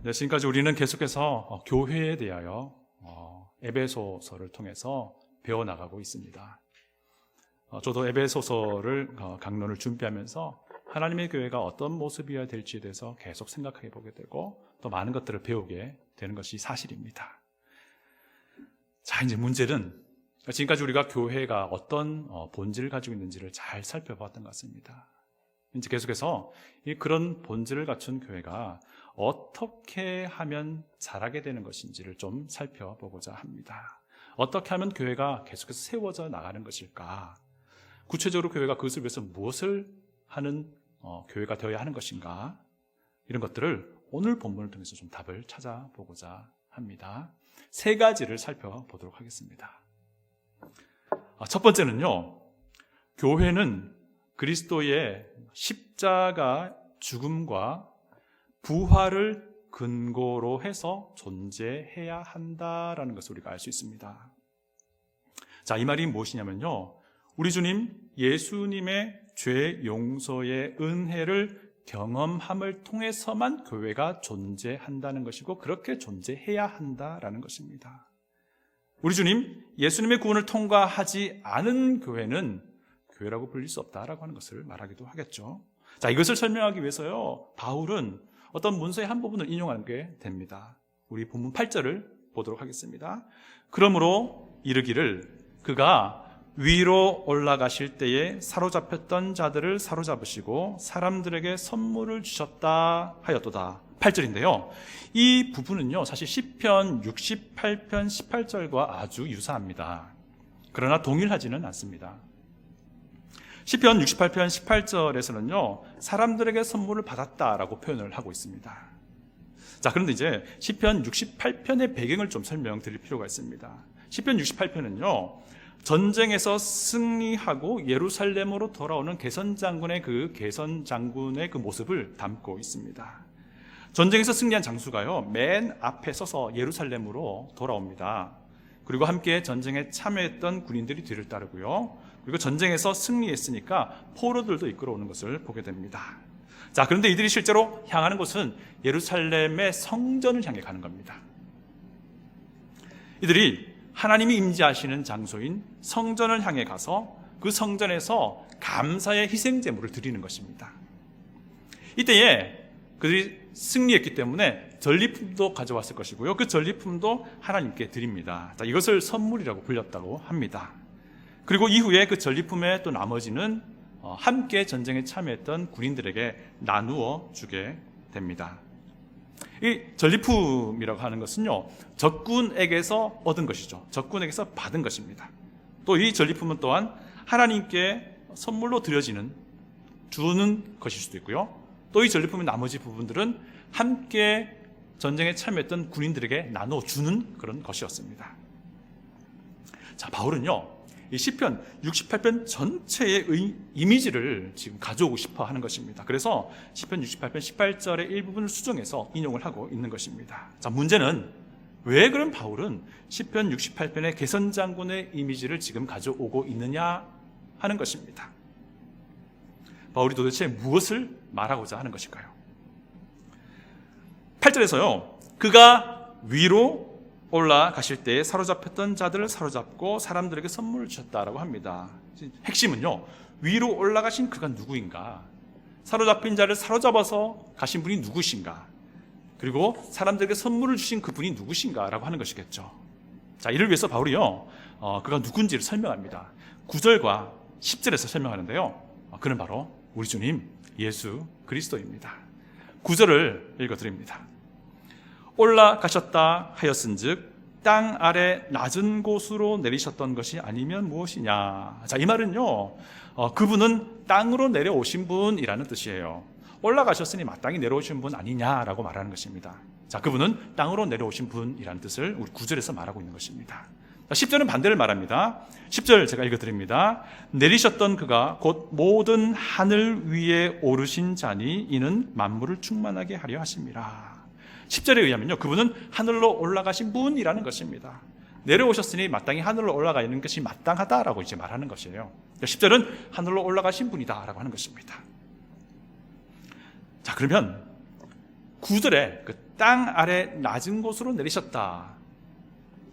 지금까지 우리는 계속해서 교회에 대하여 에베소서를 통해서 배워나가고 있습니다. 저도 에베소서를 강론을 준비하면서 하나님의 교회가 어떤 모습이어야 될지에 대해서 계속 생각해 보게 되고 또 많은 것들을 배우게 되는 것이 사실입니다. 자, 이제 문제는 지금까지 우리가 교회가 어떤 본질을 가지고 있는지를 잘 살펴봤던 것 같습니다. 이제 계속해서 그런 본질을 갖춘 교회가 어떻게 하면 잘하게 되는 것인지를 좀 살펴보고자 합니다. 어떻게 하면 교회가 계속해서 세워져 나가는 것일까? 구체적으로 교회가 그것을 위해서 무엇을 하는 교회가 되어야 하는 것인가? 이런 것들을 오늘 본문을 통해서 좀 답을 찾아보고자 합니다. 세 가지를 살펴보도록 하겠습니다. 첫 번째는요, 교회는 그리스도의 십자가 죽음과 부활을 근거로 해서 존재해야 한다라는 것을 우리가 알 수 있습니다. 자, 이 말이 무엇이냐면요, 우리 주님 예수님의 죄 용서의 은혜를 경험함을 통해서만 교회가 존재한다는 것이고 그렇게 존재해야 한다라는 것입니다. 우리 주님 예수님의 구원을 통과하지 않은 교회는 교회라고 불릴 수 없다라고 하는 것을 말하기도 하겠죠. 자, 이것을 설명하기 위해서요, 바울은 어떤 문서의 한 부분을 인용하게 됩니다. 우리 본문 8절을 보도록 하겠습니다. 그러므로 이르기를 그가 위로 올라가실 때에 사로잡혔던 자들을 사로잡으시고 사람들에게 선물을 주셨다 하였도다. 8절인데요. 이 부분은요, 사실 시편 68편 18절과 아주 유사합니다. 그러나 동일하지는 않습니다. 시편 68편 18절에서는요, 사람들에게 선물을 받았다라고 표현을 하고 있습니다. 자, 그런데 이제 시편 68편의 배경을 좀 설명드릴 필요가 있습니다. 시편 68편은요, 전쟁에서 승리하고 예루살렘으로 돌아오는 개선장군의 그 모습을 담고 있습니다. 전쟁에서 승리한 장수가요, 맨 앞에 서서 예루살렘으로 돌아옵니다. 그리고 함께 전쟁에 참여했던 군인들이 뒤를 따르고요, 그리고 전쟁에서 승리했으니까 포로들도 이끌어오는 것을 보게 됩니다. 자, 그런데 이들이 실제로 향하는 곳은 예루살렘의 성전을 향해 가는 겁니다. 이들이 하나님이 임재하시는 장소인 성전을 향해 가서 그 성전에서 감사의 희생제물을 드리는 것입니다. 이때에 그들이 승리했기 때문에 전리품도 가져왔을 것이고요, 그 전리품도 하나님께 드립니다. 자, 이것을 선물이라고 불렸다고 합니다. 그리고 이후에 그 전리품의 또 나머지는 함께 전쟁에 참여했던 군인들에게 나누어 주게 됩니다. 이 전리품이라고 하는 것은요, 적군에게서 얻은 것이죠. 적군에게서 받은 것입니다. 또 이 전리품은 또한 하나님께 선물로 주는 것일 수도 있고요, 또 이 전리품의 나머지 부분들은 함께 전쟁에 참여했던 군인들에게 나눠 주는 그런 것이었습니다. 자, 바울은요, 이 시편 68편 전체의 이미지를 지금 가져오고 싶어 하는 것입니다. 그래서 시편 68편 18절의 일부분을 수정해서 인용을 하고 있는 것입니다. 자, 문제는 왜 그럼 바울은 시편 68편의 개선장군의 이미지를 지금 가져오고 있느냐 하는 것입니다. 바울이 도대체 무엇을 말하고자 하는 것일까요? 8절에서요, 그가 위로 올라가실 때에 사로잡혔던 자들을 사로잡고 사람들에게 선물을 주셨다라고 합니다. 핵심은요, 위로 올라가신 그가 누구인가, 사로잡힌 자를 사로잡아서 가신 분이 누구신가, 그리고 사람들에게 선물을 주신 그분이 누구신가라고 하는 것이겠죠. 자, 이를 위해서 바울이요, 그가 누군지를 설명합니다. 9절과 10절에서 설명하는데요, 그는 바로 우리 주님 예수 그리스도입니다. 9절을 읽어드립니다. 올라가셨다 하였은즉 땅 아래 낮은 곳으로 내리셨던 것이 아니면 무엇이냐. 자, 이 말은요, 그분은 땅으로 내려오신 분이라는 뜻이에요. 올라가셨으니 마땅히 내려오신 분 아니냐라고 말하는 것입니다. 자, 그분은 땅으로 내려오신 분이라는 뜻을 우리 9절에서 말하고 있는 것입니다. 10절은 반대를 말합니다. 10절 제가 읽어드립니다. 내리셨던 그가 곧 모든 하늘 위에 오르신 자니 이는 만물을 충만하게 하려 하심이라. 10절에 의하면요, 그분은 하늘로 올라가신 분이라는 것입니다. 내려오셨으니 마땅히 하늘로 올라가 있는 것이 마땅하다라고 이제 말하는 것이에요. 10절은 하늘로 올라가신 분이다라고 하는 것입니다. 자, 그러면 구절에 그 땅 아래 낮은 곳으로 내리셨다,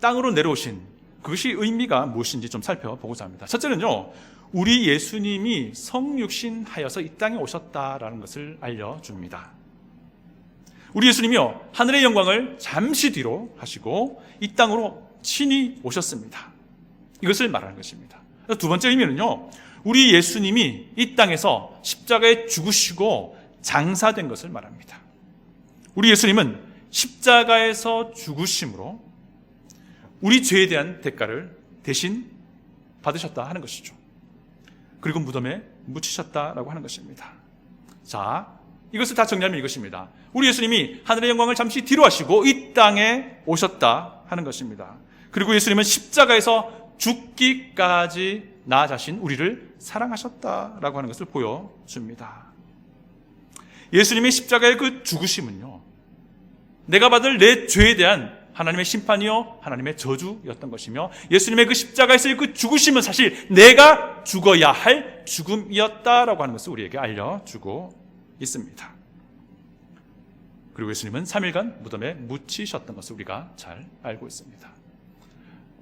땅으로 내려오신 그것이 의미가 무엇인지 좀 살펴보고자 합니다. 첫째는요, 우리 예수님이 성육신하여서 이 땅에 오셨다라는 것을 알려줍니다. 우리 예수님이요, 하늘의 영광을 잠시 뒤로 하시고 이 땅으로 친히 오셨습니다. 이것을 말하는 것입니다. 두 번째 의미는요, 우리 예수님이 이 땅에서 십자가에 죽으시고 장사된 것을 말합니다. 우리 예수님은 십자가에서 죽으심으로 우리 죄에 대한 대가를 대신 받으셨다 하는 것이죠. 그리고 무덤에 묻히셨다라고 하는 것입니다. 자, 이것을 다 정리하면 이것입니다. 우리 예수님이 하늘의 영광을 잠시 뒤로 하시고 이 땅에 오셨다 하는 것입니다. 그리고 예수님은 십자가에서 죽기까지 나아가신 우리를 사랑하셨다라고 하는 것을 보여줍니다. 예수님의 십자가의 그 죽으심은요, 내가 받을 내 죄에 대한 하나님의 심판이요, 하나님의 저주였던 것이며, 예수님의 그 십자가에서의 그 죽으심은 사실 내가 죽어야 할 죽음이었다라고 하는 것을 우리에게 알려주고 있습니다. 그리고 예수님은 3일간 무덤에 묻히셨던 것을 우리가 잘 알고 있습니다.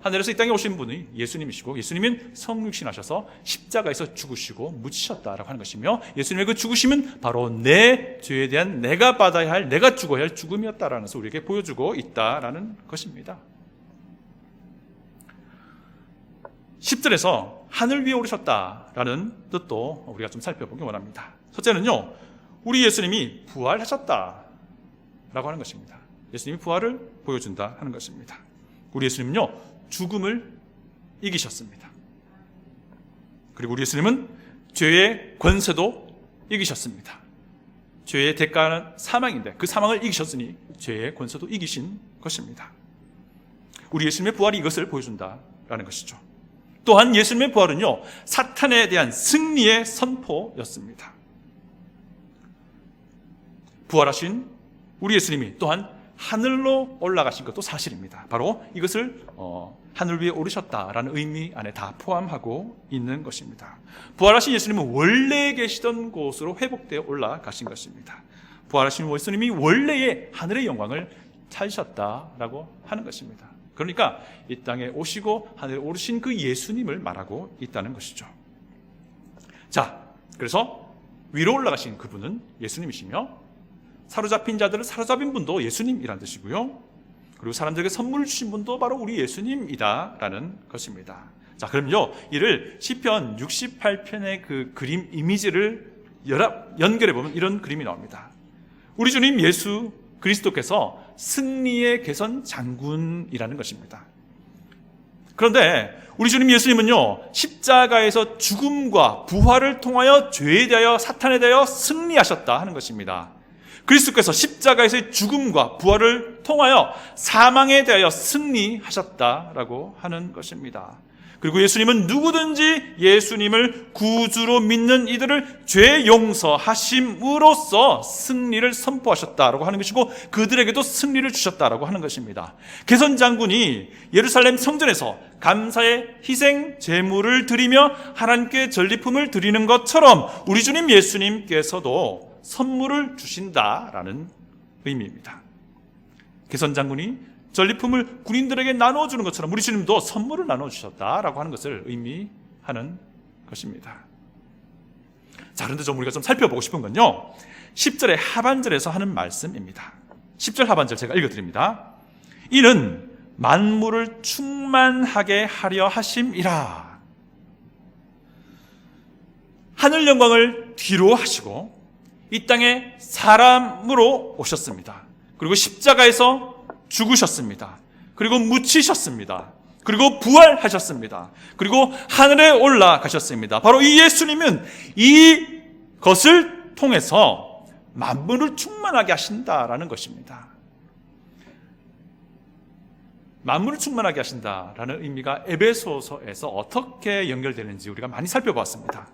하늘에서 이 땅에 오신 분이 예수님이시고, 예수님은 성육신하셔서 십자가에서 죽으시고 묻히셨다라고 하는 것이며, 예수님의 그 죽으심은 바로 내 죄에 대한 내가 받아야 할, 내가 죽어야 할 죽음이었다라는 것을 우리에게 보여주고 있다라는 것입니다. 10절에서 하늘 위에 오르셨다라는 뜻도 우리가 좀 살펴보기 원합니다. 첫째는요, 우리 예수님이 부활하셨다라고 하는 것입니다. 예수님이 부활을 보여준다 하는 것입니다. 우리 예수님은요, 죽음을 이기셨습니다. 그리고 우리 예수님은 죄의 권세도 이기셨습니다. 죄의 대가는 사망인데 그 사망을 이기셨으니 죄의 권세도 이기신 것입니다. 우리 예수님의 부활이 이것을 보여준다라는 것이죠. 또한 예수님의 부활은요, 사탄에 대한 승리의 선포였습니다. 부활하신 우리 예수님이 또한 하늘로 올라가신 것도 사실입니다. 바로 이것을 하늘 위에 오르셨다라는 의미 안에 다 포함하고 있는 것입니다. 부활하신 예수님은 원래 계시던 곳으로 회복되어 올라가신 것입니다. 부활하신 예수님이 원래의 하늘의 영광을 찾으셨다라고 하는 것입니다. 그러니까 이 땅에 오시고 하늘에 오르신 그 예수님을 말하고 있다는 것이죠. 자, 그래서 위로 올라가신 그분은 예수님이시며, 사로잡힌 자들을 사로잡은 분도 예수님이라는 뜻이고요, 그리고 사람들에게 선물을 주신 분도 바로 우리 예수님이다라는 것입니다. 자, 그럼요, 이를 시편 68편의 그 그림 이미지를 연결해 보면 이런 그림이 나옵니다. 우리 주님 예수 그리스도께서 승리의 개선 장군이라는 것입니다. 그런데 우리 주님 예수님은요, 십자가에서 죽음과 부활을 통하여 죄에 대하여 사탄에 대하여 승리하셨다 하는 것입니다. 그리스도께서 십자가에서의 죽음과 부활을 통하여 사망에 대하여 승리하셨다라고 하는 것입니다. 그리고 예수님은 누구든지 예수님을 구주로 믿는 이들을 죄 용서하심으로써 승리를 선포하셨다라고 하는 것이고, 그들에게도 승리를 주셨다라고 하는 것입니다. 개선장군이 예루살렘 성전에서 감사의 희생 제물을 드리며 하나님께 전리품을 드리는 것처럼 우리 주님 예수님께서도 선물을 주신다라는 의미입니다. 개선장군이 전리품을 군인들에게 나눠주는 것처럼 우리 주님도 선물을 나눠주셨다라고 하는 것을 의미하는 것입니다. 자, 그런데 우리가 좀 살펴보고 싶은 건요, 10절의 하반절에서 하는 말씀입니다. 10절 하반절 제가 읽어드립니다. 이는 만물을 충만하게 하려 하심이라. 하늘 영광을 뒤로 하시고 이 땅에 사람으로 오셨습니다. 그리고 십자가에서 죽으셨습니다. 그리고 묻히셨습니다. 그리고 부활하셨습니다. 그리고 하늘에 올라가셨습니다. 바로 이 예수님은 이것을 통해서 만물을 충만하게 하신다라는 것입니다. 만물을 충만하게 하신다라는 의미가 에베소서에서 어떻게 연결되는지 우리가 많이 살펴봤습니다.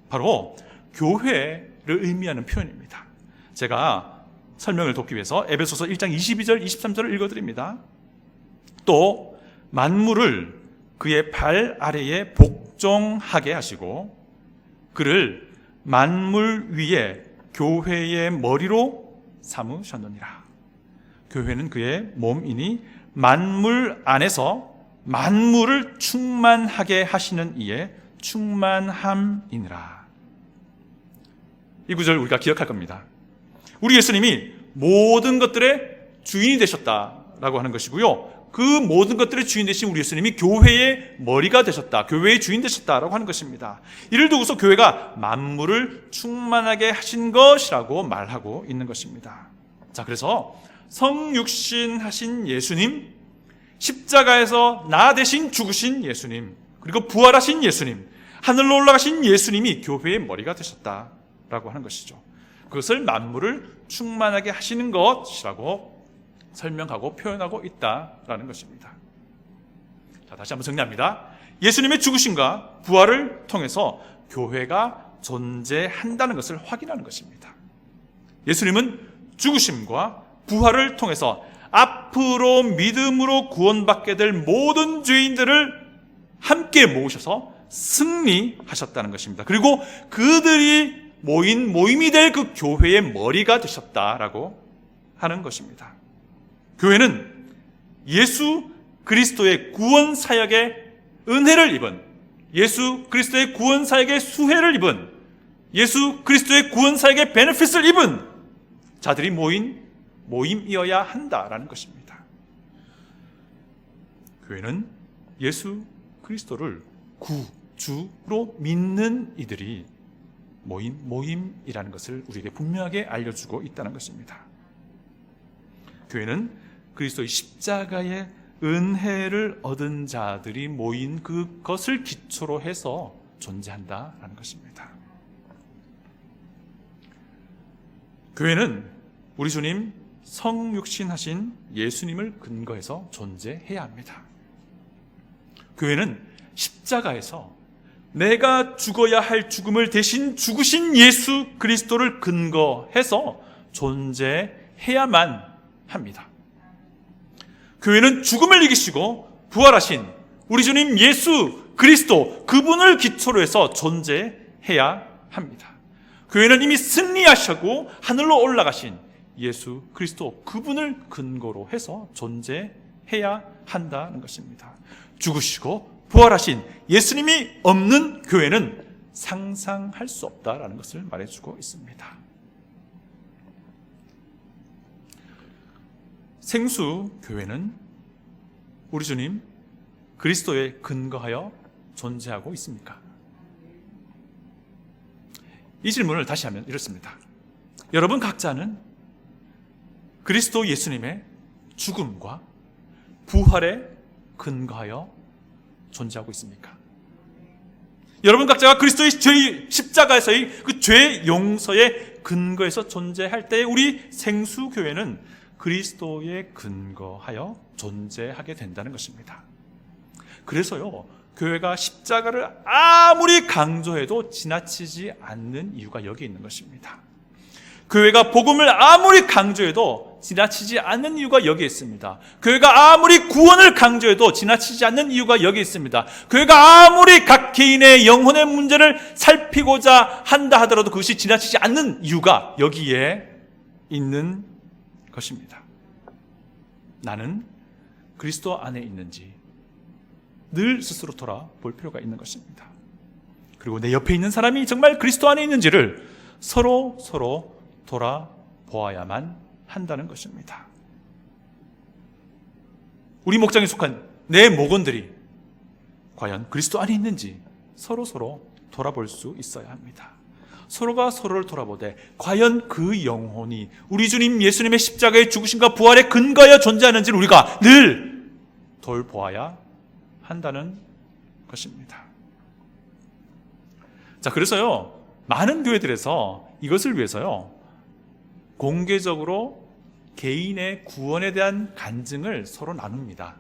바로 교회를 의미하는 표현입니다. 제가 설명을 돕기 위해서 에베소서 1장 22절, 23절을 읽어드립니다. 또 만물을 그의 발 아래에 복종하게 하시고 그를 만물 위에 교회의 머리로 삼으셨느니라. 교회는 그의 몸이니 만물 안에서 만물을 충만하게 하시는 이의 충만함이니라. 이 구절 우리가 기억할 겁니다. 우리 예수님이 모든 것들의 주인이 되셨다라고 하는 것이고요, 그 모든 것들의 주인 되신 우리 예수님이 교회의 머리가 되셨다, 교회의 주인 되셨다라고 하는 것입니다. 이를 두고서 교회가 만물을 충만하게 하신 것이라고 말하고 있는 것입니다. 자, 그래서 성육신 하신 예수님, 십자가에서 나 대신 죽으신 예수님, 그리고 부활하신 예수님, 하늘로 올라가신 예수님이 교회의 머리가 되셨다라고 하는 것이죠. 그것을 만물을 충만하게 하시는 것이라고 설명하고 표현하고 있다라는 것입니다. 자, 다시 한번 정리합니다. 예수님의 죽으심과 부활을 통해서 교회가 존재한다는 것을 확인하는 것입니다. 예수님은 죽으심과 부활을 통해서 앞으로 믿음으로 구원받게 될 모든 죄인들을 함께 모으셔서 승리하셨다는 것입니다. 그리고 그들이 모임이 될 그 교회의 머리가 되셨다라고 하는 것입니다. 교회는 예수 그리스도의 구원 사역의 은혜를 입은, 예수 그리스도의 구원 사역의 수혜를 입은, 예수 그리스도의 구원 사역의 베네핏을 입은 자들이 모임이어야 한다라는 것입니다. 교회는 예수 그리스도를 구주로 믿는 이들이 모임이라는 것을 우리에게 분명하게 알려주고 있다는 것입니다. 교회는 그리스도의 십자가의 은혜를 얻은 자들이 모인 그것을 기초로 해서 존재한다라는 것입니다. 교회는 우리 주님 성육신하신 예수님을 근거해서 존재해야 합니다. 교회는 십자가에서 내가 죽어야 할 죽음을 대신 죽으신 예수 그리스도를 근거해서 존재해야만 합니다. 교회는 죽음을 이기시고 부활하신 우리 주님 예수 그리스도, 그분을 기초로 해서 존재해야 합니다. 교회는 이미 승리하시고 하늘로 올라가신 예수 그리스도, 그분을 근거로 해서 존재해야 한다는 것입니다. 죽으시고 부활하신 예수님이 없는 교회는 상상할 수 없다라는 것을 말해주고 있습니다. 생수 교회는 우리 주님 그리스도에 근거하여 존재하고 있습니까? 이 질문을 다시 하면 이렇습니다. 여러분 각자는 그리스도 예수님의 죽음과 부활에 근거하여 존재하고 있습니까? 여러분 각자가 그리스도의 십자가에서의 그 죄 용서에 근거해서 존재할 때 우리 생수교회는 그리스도에 근거하여 존재하게 된다는 것입니다. 그래서요, 교회가 십자가를 아무리 강조해도 지나치지 않는 이유가 여기 있는 것입니다. 교회가 복음을 아무리 강조해도 지나치지 않는 이유가 여기 있습니다. 교회가 아무리 구원을 강조해도 지나치지 않는 이유가 여기 있습니다. 교회가 아무리 각 개인의 영혼의 문제를 살피고자 한다 하더라도 그것이 지나치지 않는 이유가 여기에 있는 것입니다. 나는 그리스도 안에 있는지 늘 스스로 돌아볼 필요가 있는 것입니다. 그리고 내 옆에 있는 사람이 정말 그리스도 안에 있는지를 서로 돌아보아야만 한다는 것입니다. 우리 목장에 속한 내 목원들이 과연 그리스도 안에 있는지 서로 돌아볼 수 있어야 합니다. 서로가 서로를 돌아보되 과연 그 영혼이 우리 주님 예수님의 십자가의 죽으심과 부활에 근거하여 존재하는지를 우리가 늘 돌보아야 한다는 것입니다. 자, 그래서요, 많은 교회들에서 이것을 위해서요, 공개적으로 개인의 구원에 대한 간증을 서로 나눕니다.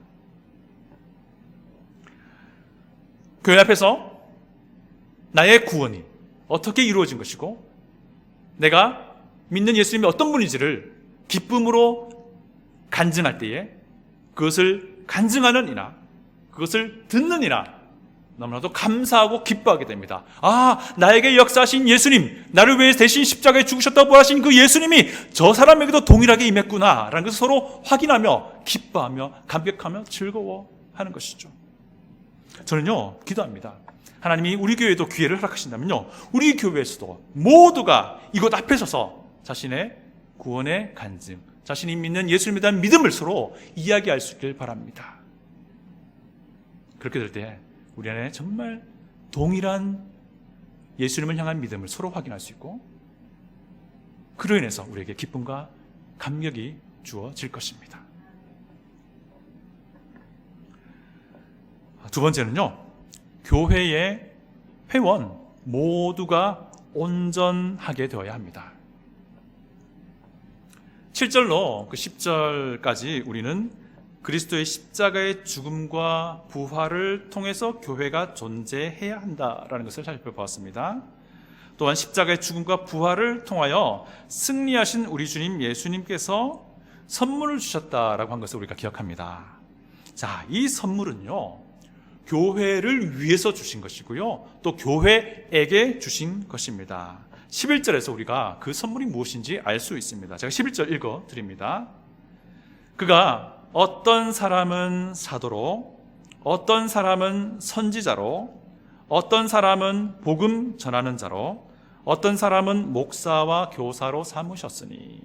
교회 앞에서 나의 구원이 어떻게 이루어진 것이고 내가 믿는 예수님이 어떤 분인지를 기쁨으로 간증할 때에 그것을 간증하는 이나 그것을 듣는 이나 너무나도 감사하고 기뻐하게 됩니다. 아, 나에게 역사하신 예수님, 나를 위해 대신 십자가에 죽으셨다고 부활하신 그 예수님이 저 사람에게도 동일하게 임했구나 라는 것을 서로 확인하며 기뻐하며 감격하며 즐거워하는 것이죠. 저는요, 기도합니다. 하나님이 우리 교회에도 기회를 허락하신다면요, 우리 교회에서도 모두가 이곳 앞에 서서 자신의 구원의 간증, 자신이 믿는 예수님에 대한 믿음을 서로 이야기할 수 있길 바랍니다. 그렇게 될 때 우리 안에 정말 동일한 예수님을 향한 믿음을 서로 확인할 수 있고, 그로 인해서 우리에게 기쁨과 감격이 주어질 것입니다. 두 번째는요, 교회의 회원 모두가 온전하게 되어야 합니다. 7절로 그 10절까지 우리는 그리스도의 십자가의 죽음과 부활을 통해서 교회가 존재해야 한다라는 것을 살펴보았습니다. 또한 십자가의 죽음과 부활을 통하여 승리하신 우리 주님 예수님께서 선물을 주셨다라고 한 것을 우리가 기억합니다. 자, 이 선물은요, 교회를 위해서 주신 것이고요, 또 교회에게 주신 것입니다. 11절에서 우리가 그 선물이 무엇인지 알 수 있습니다. 제가 11절 읽어 드립니다. 그가 어떤 사람은 사도로, 어떤 사람은 선지자로, 어떤 사람은 복음 전하는 자로, 어떤 사람은 목사와 교사로 삼으셨으니.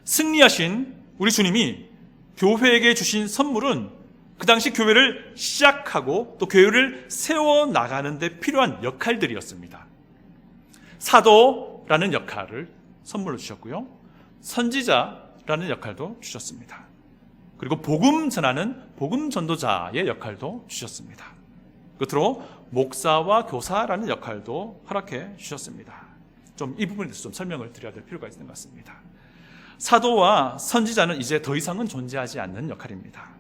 승리하신 우리 주님이 교회에게 주신 선물은 그 당시 교회를 시작하고 또 교회를 세워나가는 데 필요한 역할들이었습니다. 사도라는 역할을 선물로 주셨고요, 선지자라는 역할도 주셨습니다. 그리고 복음 전하는 복음 전도자의 역할도 주셨습니다. 끝으로 목사와 교사라는 역할도 허락해 주셨습니다. 좀 이 부분에 대해서 좀 설명을 드려야 될 필요가 있는 것 같습니다. 사도와 선지자는 이제 더 이상은 존재하지 않는 역할입니다.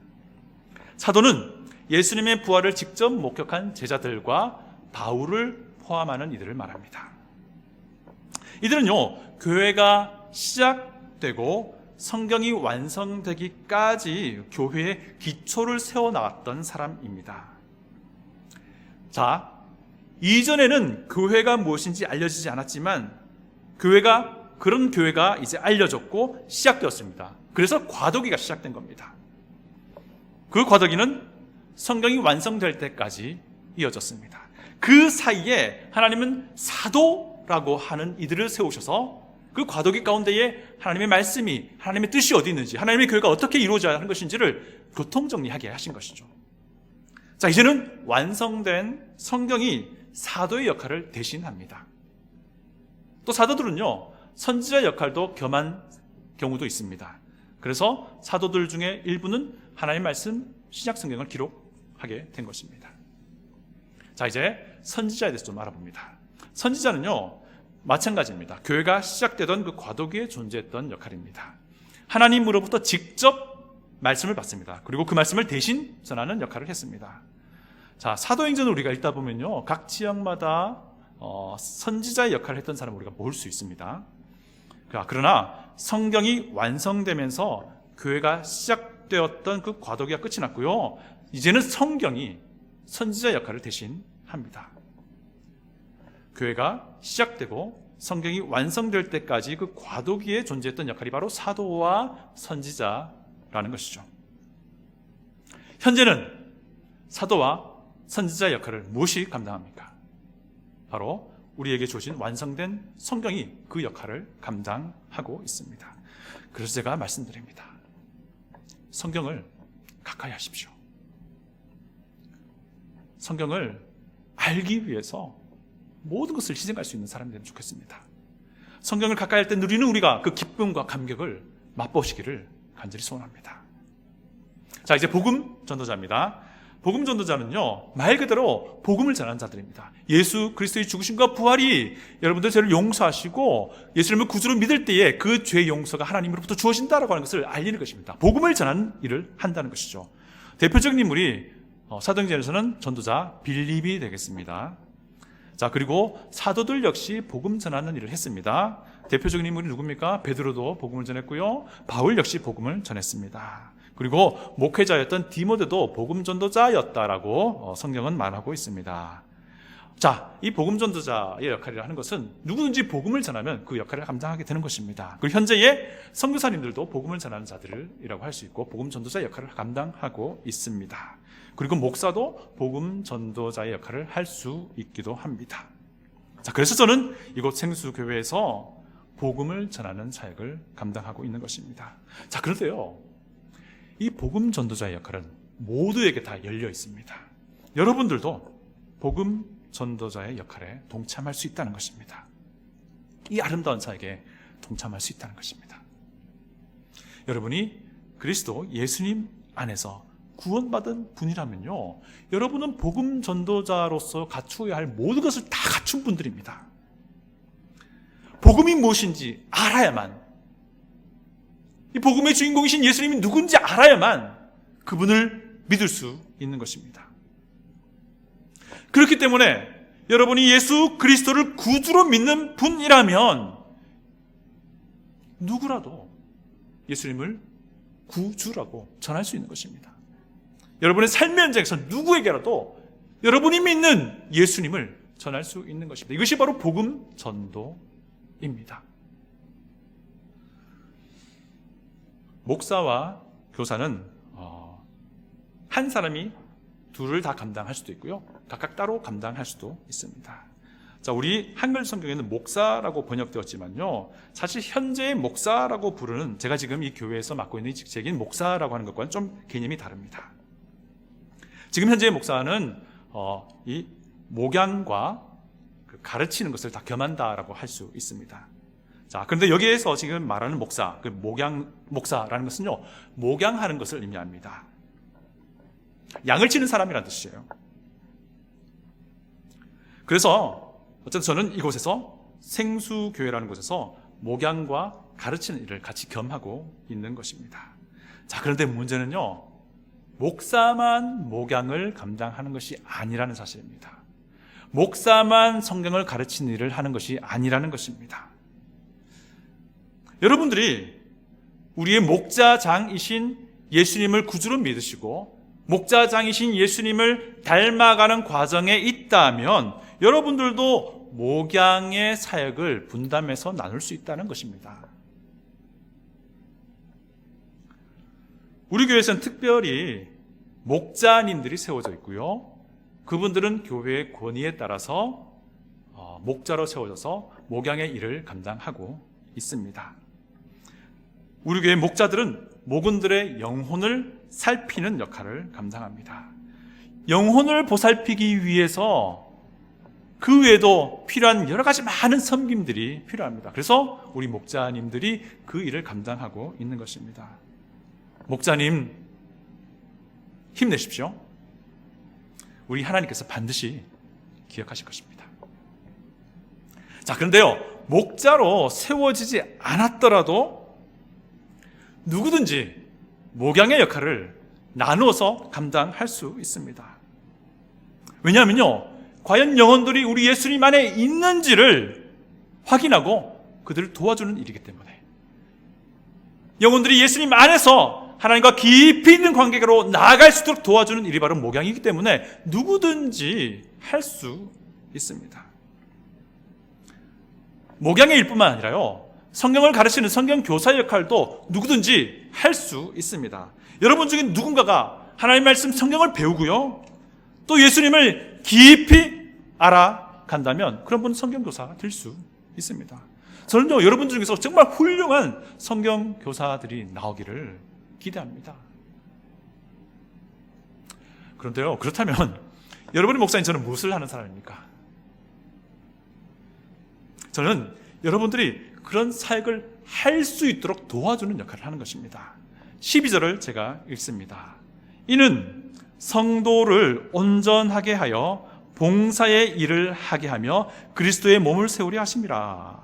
사도는 예수님의 부활을 직접 목격한 제자들과 바울을 포함하는 이들을 말합니다. 이들은요, 교회가 시작되고 성경이 완성되기까지 교회의 기초를 세워나갔던 사람입니다. 자, 이전에는 교회가 무엇인지 알려지지 않았지만 그런 교회가 이제 알려졌고 시작되었습니다. 그래서 과도기가 시작된 겁니다. 그 과도기는 성경이 완성될 때까지 이어졌습니다. 그 사이에 하나님은 사도라고 하는 이들을 세우셔서 그 과도기 가운데에 하나님의 말씀이, 하나님의 뜻이 어디 있는지, 하나님의 교회가 어떻게 이루어져야 하는 것인지를 교통정리하게 하신 것이죠. 자, 이제는 완성된 성경이 사도의 역할을 대신합니다. 또 사도들은요, 선지자 역할도 겸한 경우도 있습니다. 그래서 사도들 중에 일부는 하나님의 말씀, 신약 성경을 기록하게 된 것입니다. 자, 이제 선지자에 대해서 좀 알아봅니다. 선지자는요, 마찬가지입니다. 교회가 시작되던 그 과도기에 존재했던 역할입니다. 하나님으로부터 직접 말씀을 받습니다. 그리고 그 말씀을 대신 전하는 역할을 했습니다. 자, 사도행전을 우리가 읽다 보면요, 각 지역마다 선지자의 역할을 했던 사람을 우리가 볼 수 있습니다. 그러나 성경이 완성되면서 교회가 시작되었던 그 과도기가 끝이 났고요, 이제는 성경이 선지자 역할을 대신합니다. 교회가 시작되고 성경이 완성될 때까지 그 과도기에 존재했던 역할이 바로 사도와 선지자라는 것이죠. 현재는 사도와 선지자 역할을 무엇이 감당합니까? 바로 우리에게 주어진 완성된 성경이 그 역할을 감당하고 있습니다. 그래서 제가 말씀드립니다. 성경을 가까이 하십시오. 성경을 알기 위해서 모든 것을 희생할 수 있는 사람이 되면 좋겠습니다. 성경을 가까이 할 때 누리는 우리가 그 기쁨과 감격을 맛보시기를 간절히 소원합니다. 자, 이제 복음 전도자입니다. 복음 전도자는요, 말 그대로 복음을 전하는 자들입니다. 예수 그리스도의 죽으심과 부활이 여러분들 죄를 용서하시고 예수님을 구주로 믿을 때에 그 죄 용서가 하나님으로부터 주어진다라고 하는 것을 알리는 것입니다. 복음을 전하는 일을 한다는 것이죠. 대표적인 인물이 사도행전에서는 전도자 빌립이 되겠습니다. 자, 그리고 사도들 역시 복음 전하는 일을 했습니다. 대표적인 인물이 누굽니까? 베드로도 복음을 전했고요, 바울 역시 복음을 전했습니다. 그리고 목회자였던 디모데도 복음 전도자였다라고 성경은 말하고 있습니다. 자, 이 복음 전도자의 역할이라 하는 것은 누구든지 복음을 전하면 그 역할을 감당하게 되는 것입니다. 그리고 현재의 선교사님들도 복음을 전하는 자들이라고 할 수 있고 복음 전도자 역할을 감당하고 있습니다. 그리고 목사도 복음 전도자의 역할을 할 수 있기도 합니다. 자, 그래서 저는 이곳 생수교회에서 복음을 전하는 사역을 감당하고 있는 것입니다. 자, 그런데요, 이 복음 전도자의 역할은 모두에게 다 열려 있습니다. 여러분들도 복음 전도자의 역할에 동참할 수 있다는 것입니다. 이 아름다운 사역에 동참할 수 있다는 것입니다. 여러분이 그리스도 예수님 안에서 구원받은 분이라면요, 여러분은 복음 전도자로서 갖추어야 할 모든 것을 다 갖춘 분들입니다. 복음이 무엇인지 알아야만, 이 복음의 주인공이신 예수님이 누군지 알아야만 그분을 믿을 수 있는 것입니다. 그렇기 때문에 여러분이 예수 그리스도를 구주로 믿는 분이라면 누구라도 예수님을 구주라고 전할 수 있는 것입니다. 여러분의 삶의 현장에서 누구에게라도 여러분이 믿는 예수님을 전할 수 있는 것입니다. 이것이 바로 복음 전도입니다. 목사와 교사는 한 사람이 둘을 다 감당할 수도 있고요, 각각 따로 감당할 수도 있습니다. 자, 우리 한글 성경에는 목사라고 번역되었지만요, 사실 현재의 목사라고 부르는, 제가 지금 이 교회에서 맡고 있는 이 직책인 목사라고 하는 것과는 좀 개념이 다릅니다. 지금 현재의 목사는 이 목양과 가르치는 것을 다 겸한다라고 할 수 있습니다. 자, 그런데 여기에서 지금 말하는 목사, 그 목사라는 것은요, 목양하는 것을 의미합니다. 양을 치는 사람이라는 뜻이에요. 그래서 어쨌든 저는 이곳에서 생수교회라는 곳에서 목양과 가르치는 일을 같이 겸하고 있는 것입니다. 자, 그런데 문제는요, 목사만 목양을 감당하는 것이 아니라는 사실입니다. 목사만 성경을 가르치는 일을 하는 것이 아니라는 것입니다. 여러분들이 우리의 목자장이신 예수님을 구주로 믿으시고 목자장이신 예수님을 닮아가는 과정에 있다면 여러분들도 목양의 사역을 분담해서 나눌 수 있다는 것입니다. 우리 교회에서는 특별히 목자님들이 세워져 있고요, 그분들은 교회의 권위에 따라서 목자로 세워져서 목양의 일을 감당하고 있습니다. 우리 교회 목자들은 목원들의 영혼을 살피는 역할을 감당합니다. 영혼을 보살피기 위해서 그 외에도 필요한 여러 가지 많은 섬김들이 필요합니다. 그래서 우리 목자님들이 그 일을 감당하고 있는 것입니다. 목자님, 힘내십시오. 우리 하나님께서 반드시 기억하실 것입니다. 자, 그런데요, 목자로 세워지지 않았더라도 누구든지 목양의 역할을 나누어서 감당할 수 있습니다. 왜냐하면요, 과연 영혼들이 우리 예수님 안에 있는지를 확인하고 그들을 도와주는 일이기 때문에, 영혼들이 예수님 안에서 하나님과 깊이 있는 관계로 나아갈 수 있도록 도와주는 일이 바로 목양이기 때문에 누구든지 할 수 있습니다. 목양의 일뿐만 아니라요, 성경을 가르치는 성경 교사의 역할도 누구든지 할 수 있습니다. 여러분 중에 누군가가 하나님의 말씀 성경을 배우고요, 또 예수님을 깊이 알아간다면 그런 분은 성경 교사가 될 수 있습니다. 저는요, 여러분 중에서 정말 훌륭한 성경 교사들이 나오기를 기대합니다. 그런데요, 그렇다면 여러분의 목사님, 저는 무엇을 하는 사람입니까? 저는 여러분들이 그런 사역을 할 수 있도록 도와주는 역할을 하는 것입니다. 12절을 제가 읽습니다. 이는 성도를 온전하게 하여 봉사의 일을 하게 하며 그리스도의 몸을 세우려 하심이라.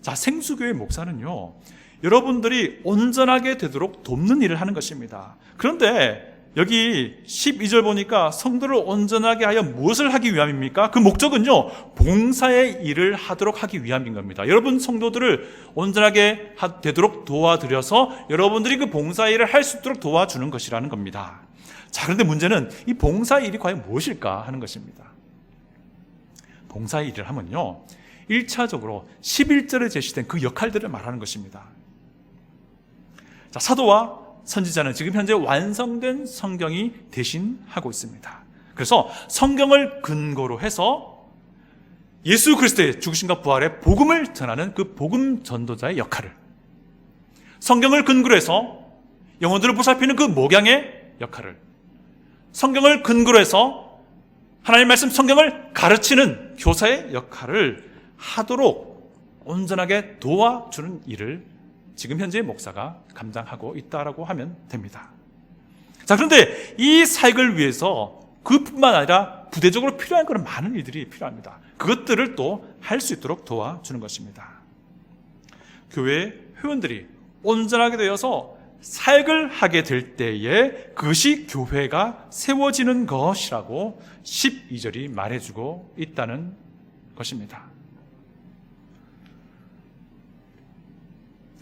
자, 생수교회 목사는요, 여러분들이 온전하게 되도록 돕는 일을 하는 것입니다. 그런데 여기 12절 보니까 성도를 온전하게 하여 무엇을 하기 위함입니까? 그 목적은요, 봉사의 일을 하도록 하기 위함인 겁니다. 여러분 성도들을 온전하게 되도록 도와드려서 여러분들이 그 봉사의 일을 할 수 있도록 도와주는 것이라는 겁니다. 자, 그런데 문제는 이 봉사의 일이 과연 무엇일까 하는 것입니다. 봉사의 일을 하면요, 1차적으로 11절에 제시된 그 역할들을 말하는 것입니다. 자, 사도와 선지자는 지금 현재 완성된 성경이 대신하고 있습니다. 그래서 성경을 근거로 해서 예수 그리스도의 죽으심과 부활의 복음을 전하는 그 복음 전도자의 역할을, 성경을 근거로 해서 영혼들을 보살피는 그 목양의 역할을, 성경을 근거로 해서 하나님의 말씀 성경을 가르치는 교사의 역할을 하도록 온전하게 도와주는 일을 지금 현재 목사가 감당하고 있다라고 하면 됩니다. 자, 그런데 이 사역을 위해서 그뿐만 아니라 부대적으로 필요한 그런 많은 일들이 필요합니다. 그것들을 또 할 수 있도록 도와주는 것입니다. 교회 회원들이 온전하게 되어서 사역을 하게 될 때에 그것이 교회가 세워지는 것이라고 12절이 말해주고 있다는 것입니다.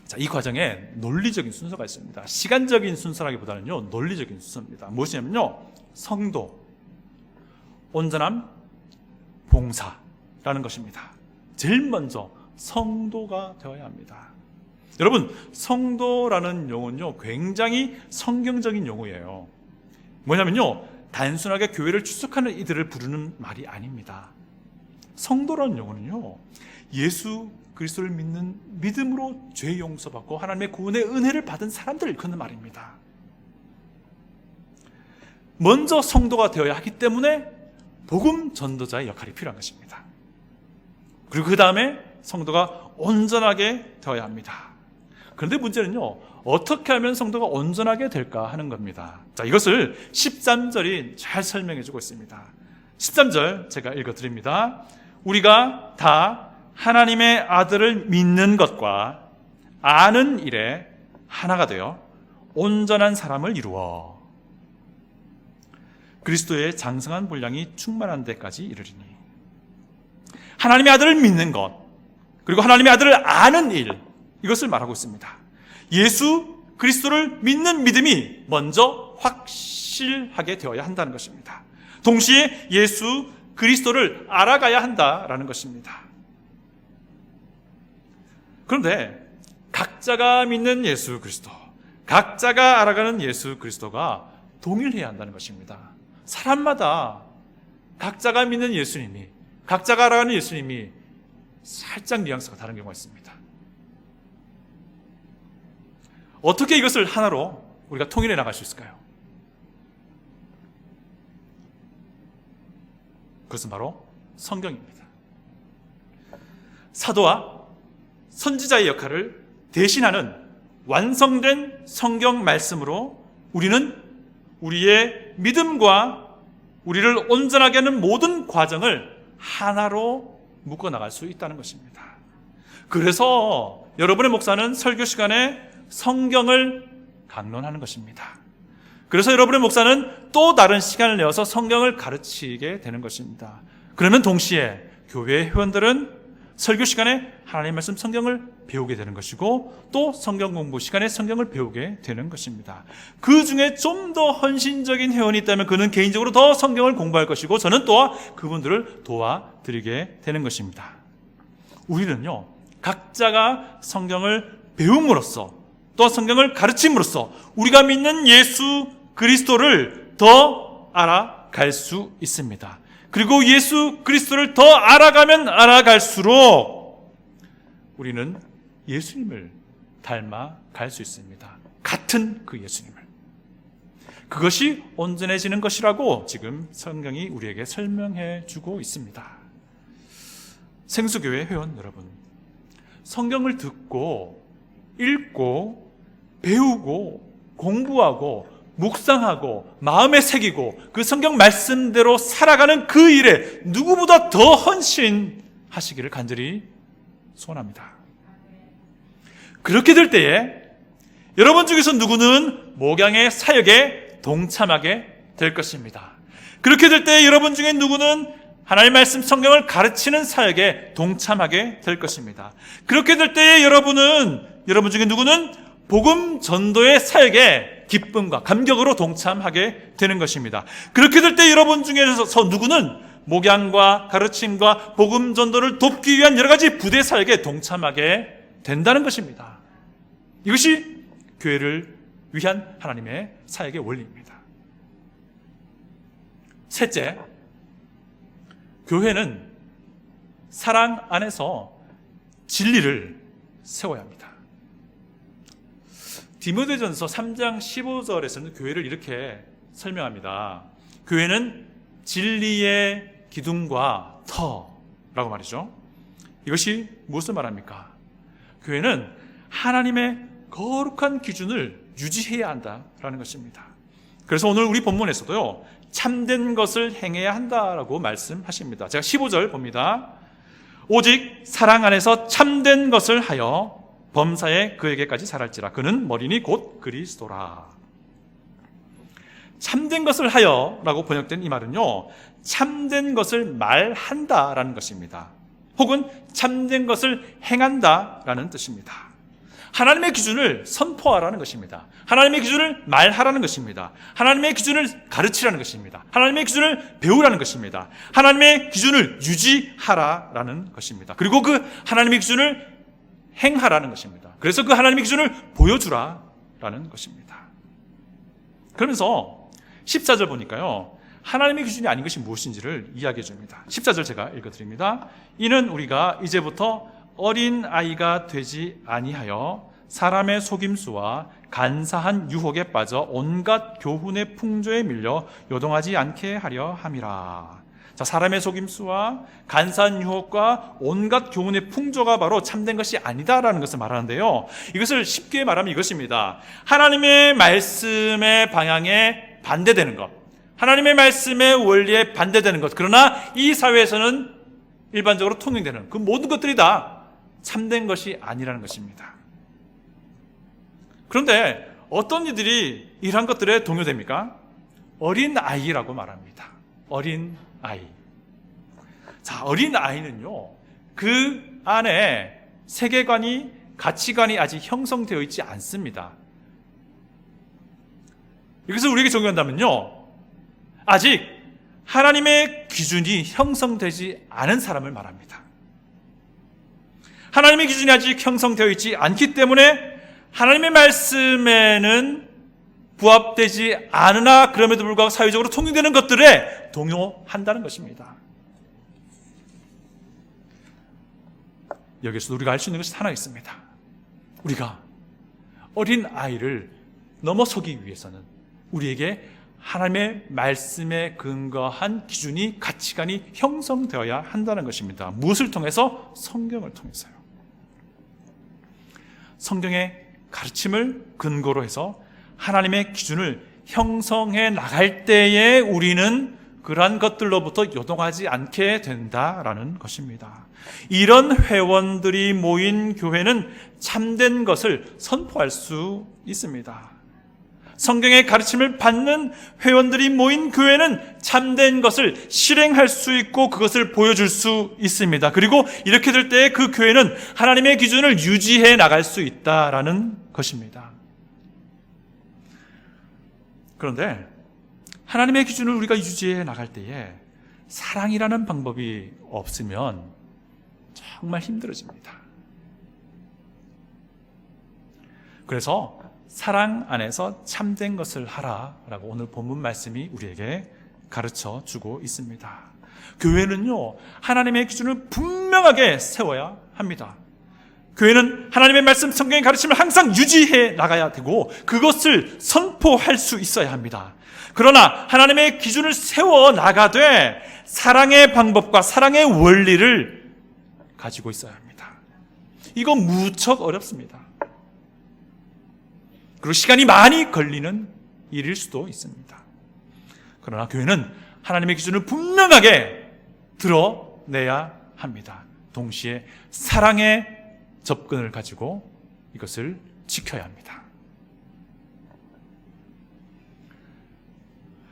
자, 이 과정에 논리적인 순서가 있습니다. 시간적인 순서라기보다는요, 논리적인 순서입니다. 무엇이냐면요, 성도, 온전함, 봉사라는 것입니다. 제일 먼저 성도가 되어야 합니다. 여러분, 성도라는 용어는요, 굉장히 성경적인 용어예요. 뭐냐면요, 단순하게 교회를 출석하는 이들을 부르는 말이 아닙니다. 성도라는 용어는요, 예수 그리스도를 믿는 믿음으로 죄 용서받고 하나님의 구원의 은혜를 받은 사람들을 일컫는 말입니다. 먼저 성도가 되어야 하기 때문에 복음 전도자의 역할이 필요한 것입니다. 그리고 그 다음에 성도가 온전하게 되어야 합니다. 그런데 문제는요, 어떻게 하면 성도가 온전하게 될까 하는 겁니다. 자, 이것을 13절이 잘 설명해 주고 있습니다. 13절 제가 읽어드립니다. 우리가 다 하나님의 아들을 믿는 것과 아는 일에 하나가 되어 온전한 사람을 이루어 그리스도의 장성한 분량이 충만한 데까지 이르리니. 하나님의 아들을 믿는 것, 그리고 하나님의 아들을 아는 일, 이것을 말하고 있습니다. 예수 그리스도를 믿는 믿음이 먼저 확실하게 되어야 한다는 것입니다. 동시에 예수 그리스도를 알아가야 한다라는 것입니다. 그런데 각자가 믿는 예수 그리스도, 각자가 알아가는 예수 그리스도가 동일해야 한다는 것입니다. 사람마다 각자가 믿는 예수님이, 각자가 알아가는 예수님이 살짝 뉘앙스가 다른 경우가 있습니다. 어떻게 이것을 하나로 우리가 통일해 나갈 수 있을까요? 그것은 바로 성경입니다. 사도와 선지자의 역할을 대신하는 완성된 성경 말씀으로 우리는 우리의 믿음과 우리를 온전하게 하는 모든 과정을 하나로 묶어나갈 수 있다는 것입니다. 그래서 여러분의 목사는 설교 시간에 성경을 강론하는 것입니다. 그래서 여러분의 목사는 또 다른 시간을 내어서 성경을 가르치게 되는 것입니다. 그러면 동시에 교회 회원들은 설교 시간에 하나님의 말씀 성경을 배우게 되는 것이고 또 성경 공부 시간에 성경을 배우게 되는 것입니다. 그 중에 좀 더 헌신적인 회원이 있다면 그는 개인적으로 더 성경을 공부할 것이고 저는 또한 그분들을 도와드리게 되는 것입니다. 우리는요, 각자가 성경을 배움으로써 또 성경을 가르침으로써 우리가 믿는 예수 그리스도를 더 알아갈 수 있습니다. 그리고 예수 그리스도를 더 알아가면 알아갈수록 우리는 예수님을 닮아갈 수 있습니다. 같은 그 예수님을. 그것이 온전해지는 것이라고 지금 성경이 우리에게 설명해 주고 있습니다. 생수교회 회원 여러분, 성경을 듣고 읽고 배우고 공부하고 묵상하고 마음에 새기고 그 성경 말씀대로 살아가는 그 일에 누구보다 더 헌신하시기를 간절히 소원합니다. 그렇게 될 때에 여러분 중에서 누구는 목양의 사역에 동참하게 될 것입니다. 그렇게 될 때 여러분 중에 누구는 하나님의 말씀 성경을 가르치는 사역에 동참하게 될 것입니다. 그렇게 될 때에 여러분 중에 누구는 복음 전도의 사역에 기쁨과 감격으로 동참하게 되는 것입니다. 그렇게 될 때 여러분 중에서 누구는 목양과 가르침과 복음 전도를 돕기 위한 여러 가지 부대 사역에 동참하게 된다는 것입니다. 이것이 교회를 위한 하나님의 사역의 원리입니다. 셋째, 교회는 사랑 안에서 진리를 세워야 합니다. 디모데전서 3장 15절에서는 교회를 이렇게 설명합니다. 교회는 진리의 기둥과 터라고 말이죠. 이것이 무엇을 말합니까? 교회는 하나님의 거룩한 기준을 유지해야 한다라는 것입니다. 그래서 오늘 우리 본문에서도요, 참된 것을 행해야 한다라고 말씀하십니다. 제가 15절 봅니다. 오직 사랑 안에서 참된 것을 하여 범사에 그에게까지 자랄지라. 그는 머리니 곧 그리스도라. 참된 것을 하여 라고 번역된 이 말은요, 참된 것을 말한다라는 것입니다. 혹은 참된 것을 행한다라는 뜻입니다. 하나님의 기준을 선포하라는 것입니다. 하나님의 기준을 말하라는 것입니다. 하나님의 기준을 가르치라는 것입니다. 하나님의 기준을 배우라는 것입니다. 하나님의 기준을 유지하라라는 것입니다. 그리고 그 하나님의 기준을 행하라는 것입니다. 그래서 그 하나님의 기준을 보여주라라는 것입니다. 그러면서 14절 보니까요, 하나님의 기준이 아닌 것이 무엇인지를 이야기해 줍니다. 14절 제가 읽어드립니다. 이는 우리가 이제부터 어린 아이가 되지 아니하여 사람의 속임수와 간사한 유혹에 빠져 온갖 교훈의 풍조에 밀려 요동하지 않게 하려 함이라. 자, 사람의 속임수와 간사한 유혹과 온갖 교훈의 풍조가 바로 참된 것이 아니다라는 것을 말하는데요, 이것을 쉽게 말하면 이것입니다. 하나님의 말씀의 방향에 반대되는 것, 하나님의 말씀의 원리에 반대되는 것, 그러나 이 사회에서는 일반적으로 통용되는 그 모든 것들이 다 참된 것이 아니라는 것입니다. 그런데 어떤 이들이 이러한 것들에 동요됩니까? 어린 아이라고 말합니다. 어린 아이. 자, 어린 아이는요, 그 안에 세계관이, 가치관이 아직 형성되어 있지 않습니다. 이것을 우리에게 적용한다면요, 아직 하나님의 기준이 형성되지 않은 사람을 말합니다. 하나님의 기준이 아직 형성되어 있지 않기 때문에 하나님의 말씀에는 부합되지 않으나 그럼에도 불구하고 사회적으로 통용되는 것들에 동요한다는 것입니다. 여기서 우리가 알 수 있는 것이 하나 있습니다. 우리가 어린 아이를 넘어서기 위해서는 우리에게 하나님의 말씀에 근거한 기준이, 가치관이 형성되어야 한다는 것입니다. 무엇을 통해서? 성경을 통해서요. 성경의 가르침을 근거로 해서 하나님의 기준을 형성해 나갈 때에 우리는 그러한 것들로부터 요동하지 않게 된다라는 것입니다. 이런 회원들이 모인 교회는 참된 것을 선포할 수 있습니다. 성경의 가르침을 받는 회원들이 모인 교회는 참된 것을 실행할 수 있고 그것을 보여줄 수 있습니다. 그리고 이렇게 될 때 그 교회는 하나님의 기준을 유지해 나갈 수 있다라는 것입니다. 그런데 하나님의 기준을 우리가 유지해 나갈 때에 사랑이라는 방법이 없으면 정말 힘들어집니다. 그래서 사랑 안에서 참된 것을 하라라고 오늘 본문 말씀이 우리에게 가르쳐 주고 있습니다. 교회는요, 하나님의 기준을 분명하게 세워야 합니다. 교회는 하나님의 말씀, 성경의 가르침을 항상 유지해 나가야 되고 그것을 선포할 수 있어야 합니다. 그러나 하나님의 기준을 세워 나가되 사랑의 방법과 사랑의 원리를 가지고 있어야 합니다. 이건 무척 어렵습니다. 그리고 시간이 많이 걸리는 일일 수도 있습니다. 그러나 교회는 하나님의 기준을 분명하게 드러내야 합니다. 동시에 사랑의 접근을 가지고 이것을 지켜야 합니다.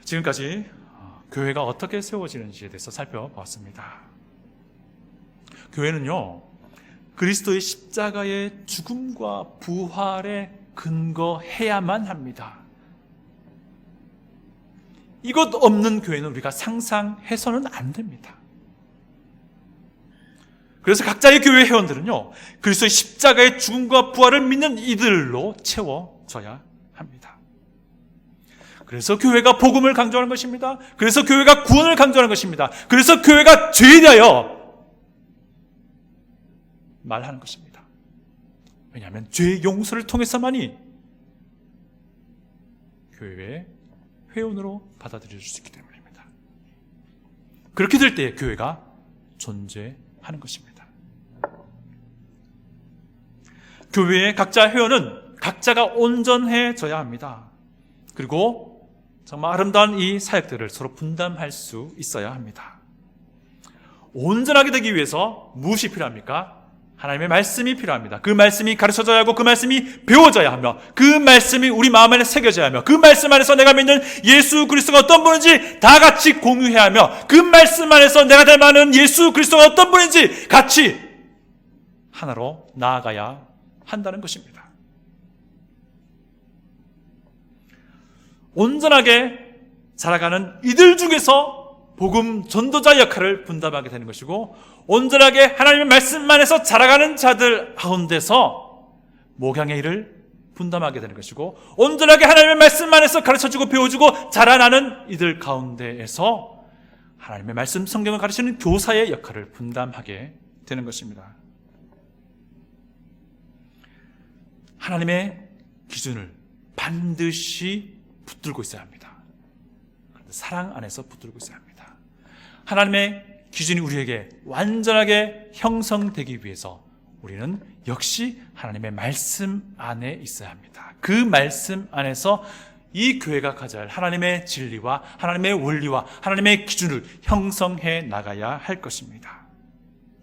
지금까지 교회가 어떻게 세워지는지에 대해서 살펴보았습니다. 교회는요, 그리스도의 십자가의 죽음과 부활에 근거해야만 합니다. 이것 없는 교회는 우리가 상상해서는 안 됩니다. 그래서 각자의 교회 회원들은요, 그리스도의 십자가의 죽음과 부활을 믿는 이들로 채워져야 합니다. 그래서 교회가 복음을 강조하는 것입니다. 그래서 교회가 구원을 강조하는 것입니다. 그래서 교회가 죄에 대하여 말하는 것입니다. 왜냐하면 죄의 용서를 통해서만이 교회의 회원으로 받아들여질 수 있기 때문입니다. 그렇게 될 때 교회가 존재하는 것입니다. 교회의 각자 회원은 각자가 온전해져야 합니다. 그리고 정말 아름다운 이 사역들을 서로 분담할 수 있어야 합니다. 온전하게 되기 위해서 무엇이 필요합니까? 하나님의 말씀이 필요합니다. 그 말씀이 가르쳐져야 하고 그 말씀이 배워져야 하며 그 말씀이 우리 마음 안에 새겨져야 하며 그 말씀 안에서 내가 믿는 예수 그리스도가 어떤 분인지 다 같이 공유해야 하며 그 말씀 안에서 내가 닮아가는 예수 그리스도가 어떤 분인지 같이 하나로 나아가야 한다는 것입니다. 온전하게 자라가는 이들 중에서 복음 전도자 역할을 분담하게 되는 것이고, 온전하게 하나님의 말씀 안에서 자라가는 자들 가운데서 목양의 일을 분담하게 되는 것이고, 온전하게 하나님의 말씀 안에서 가르쳐주고 배워주고 자라나는 이들 가운데에서 하나님의 말씀 성경을 가르치는 교사의 역할을 분담하게 되는 것입니다. 하나님의 기준을 반드시 붙들고 있어야 합니다. 사랑 안에서 붙들고 있어야 합니다. 하나님의 기준이 우리에게 완전하게 형성되기 위해서 우리는 역시 하나님의 말씀 안에 있어야 합니다. 그 말씀 안에서 이 교회가 가져야 할 하나님의 진리와 하나님의 원리와 하나님의 기준을 형성해 나가야 할 것입니다.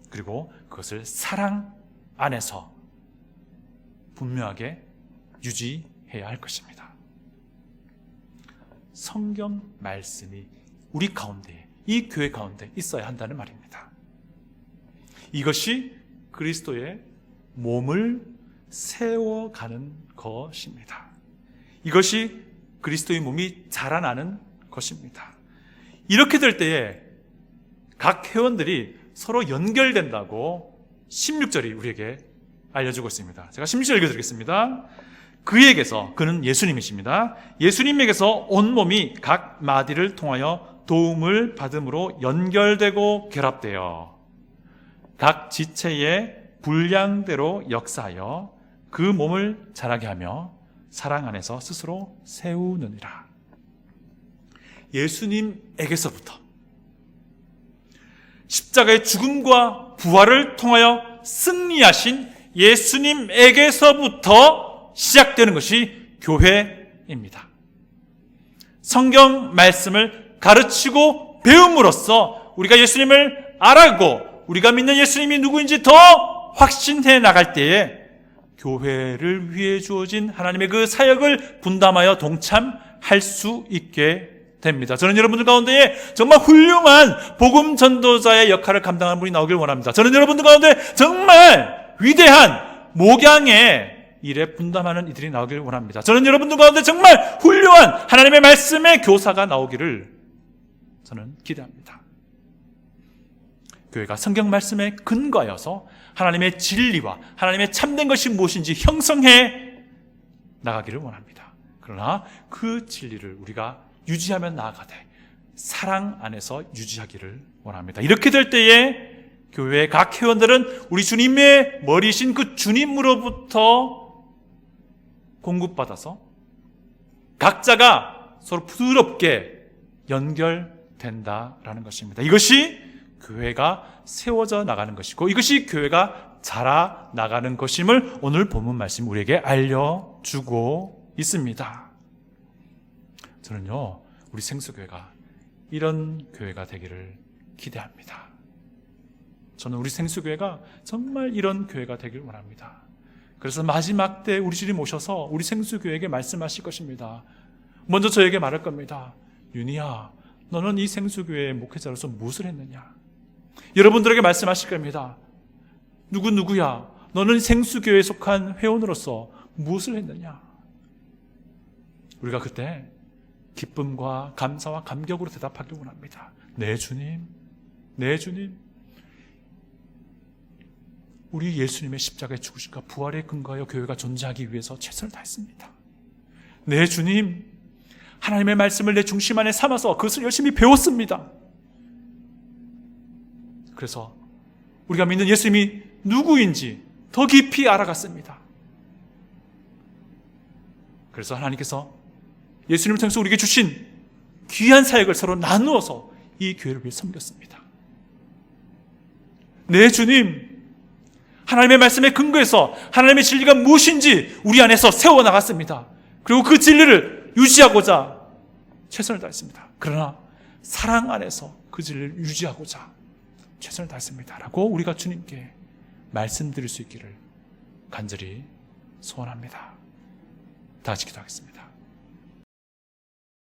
그리고 그것을 사랑 안에서 분명하게 유지해야 할 것입니다. 성경 말씀이 우리 가운데, 이 교회 가운데 있어야 한다는 말입니다. 이것이 그리스도의 몸을 세워가는 것입니다. 이것이 그리스도의 몸이 자라나는 것입니다. 이렇게 될 때에 각 회원들이 서로 연결된다고 16절이 우리에게 알려주고 있습니다. 제가 16절 읽어드리겠습니다. 그에게서, 그는 예수님이십니다. 예수님에게서 온몸이 각 마디를 통하여 도움을 받음으로 연결되고 결합되어 각 지체의 분량대로 역사하여 그 몸을 자라게 하며 사랑 안에서 스스로 세우느니라. 예수님에게서부터, 십자가의 죽음과 부활을 통하여 승리하신 예수님에게서부터 시작되는 것이 교회입니다. 성경 말씀을 가르치고 배움으로써 우리가 예수님을 알아가고 우리가 믿는 예수님이 누구인지 더 확신해 나갈 때에 교회를 위해 주어진 하나님의 그 사역을 분담하여 동참할 수 있게 됩니다. 저는 여러분들 가운데에 정말 훌륭한 복음 전도자의 역할을 감당하는 분이 나오길 원합니다. 저는 여러분들 가운데 정말 위대한 목양의 일에 분담하는 이들이 나오길 원합니다. 저는 여러분들 가운데 정말 훌륭한 하나님의 말씀의 교사가 나오기를 저는 기대합니다. 교회가 성경 말씀에 근거하여서 하나님의 진리와 하나님의 참된 것이 무엇인지 형성해 나가기를 원합니다. 그러나 그 진리를 우리가 유지하며 나아가되 사랑 안에서 유지하기를 원합니다. 이렇게 될 때에 교회의 각 회원들은 우리 주님의 머리신 그 주님으로부터 공급받아서 각자가 서로 부드럽게 연결된다라는 것입니다. 이것이 교회가 세워져 나가는 것이고 이것이 교회가 자라 나가는 것임을 오늘 본문 말씀 우리에게 알려주고 있습니다. 저는요, 우리 생수교회가 이런 교회가 되기를 기대합니다. 저는 우리 생수교회가 정말 이런 교회가 되길 원합니다. 그래서 마지막 때 우리 주님 오셔서 우리 생수교회에게 말씀하실 것입니다. 먼저 저에게 말할 겁니다. 윤희야, 너는 이 생수교회의 목회자로서 무엇을 했느냐? 여러분들에게 말씀하실 겁니다. 누구야? 너는 생수교회에 속한 회원으로서 무엇을 했느냐? 우리가 그때 기쁨과 감사와 감격으로 대답하기 원합니다. 네 주님, 네 주님, 우리 예수님의 십자가의 죽으심과 부활에 근거하여 교회가 존재하기 위해서 최선을 다했습니다. 네 주님, 하나님의 말씀을 내 중심 안에 삼아서 그것을 열심히 배웠습니다. 그래서 우리가 믿는 예수님이 누구인지 더 깊이 알아갔습니다. 그래서 하나님께서 예수님을 통해서 우리에게 주신 귀한 사역을 서로 나누어서 이 교회를 위해 섬겼습니다. 네 주님, 하나님의 말씀에 근거해서 하나님의 진리가 무엇인지 우리 안에서 세워나갔습니다. 그리고 그 진리를 유지하고자 최선을 다했습니다. 그러나 사랑 안에서 그 진리를 유지하고자 최선을 다했습니다 라고 우리가 주님께 말씀드릴 수 있기를 간절히 소원합니다. 다 같이 기도하겠습니다.